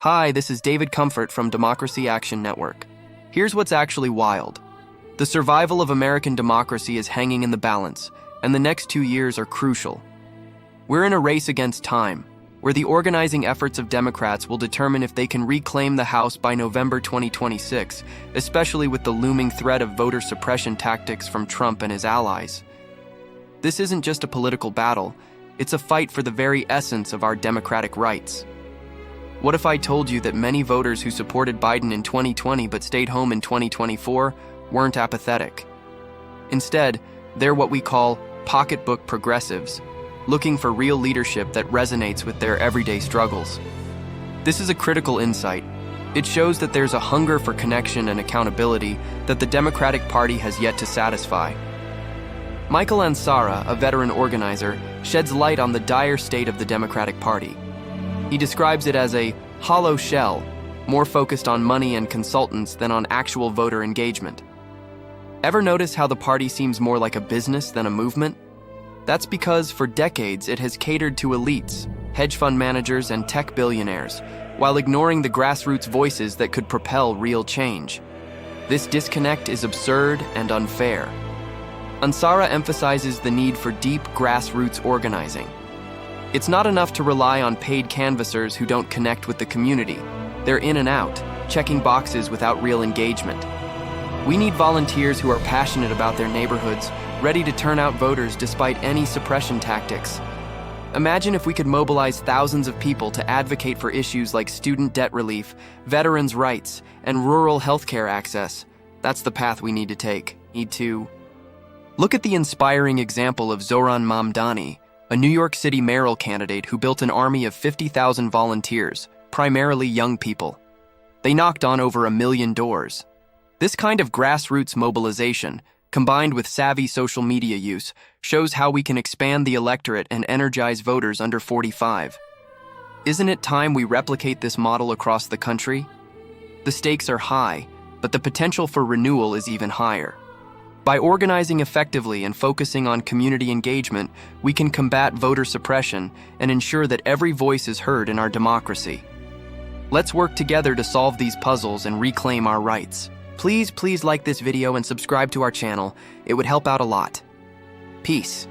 Hi, this is David Comfort from Democracy Action Network. Here's what's actually wild. The survival of American democracy is hanging in the balance, and the next 2 years are crucial. We're in a race against time, where the organizing efforts of Democrats will determine if they can reclaim the House by November 2026, especially with the looming threat of voter suppression tactics from Trump and his allies. This isn't just a political battle, it's a fight for the very essence of our democratic rights. What if I told you that many voters who supported Biden in 2020 but stayed home in 2024 weren't apathetic? Instead, they're what we call pocketbook progressives, looking for real leadership that resonates with their everyday struggles. This is a critical insight. It shows that there's a hunger for connection and accountability that the Democratic Party has yet to satisfy. Michael Ansara, a veteran organizer, sheds light on the dire state of the Democratic Party. He describes it as a hollow shell, more focused on money and consultants than on actual voter engagement. Ever notice how the party seems more like a business than a movement? That's because for decades it has catered to elites, hedge fund managers, and tech billionaires, while ignoring the grassroots voices that could propel real change. This disconnect is absurd and unfair. Ansara emphasizes the need for deep grassroots organizing. It's not enough to rely on paid canvassers who don't connect with the community. They're in and out, checking boxes without real engagement. We need volunteers who are passionate about their neighborhoods, ready to turn out voters despite any suppression tactics. Imagine if we could mobilize thousands of people to advocate for issues like student debt relief, veterans' rights, and rural healthcare access. That's the path we need to take. Look at the inspiring example of Zohran Mamdani, a New York City mayoral candidate who built an army of 50,000 volunteers, primarily young people. They knocked on over 1 million doors. This kind of grassroots mobilization, combined with savvy social media use, shows how we can expand the electorate and energize voters under 45. Isn't it time we replicate this model across the country? The stakes are high, but the potential for renewal is even higher. By organizing effectively and focusing on community engagement, we can combat voter suppression and ensure that every voice is heard in our democracy. Let's work together to solve these puzzles and reclaim our rights. Please like this video and subscribe to our channel. It would help out a lot. Peace.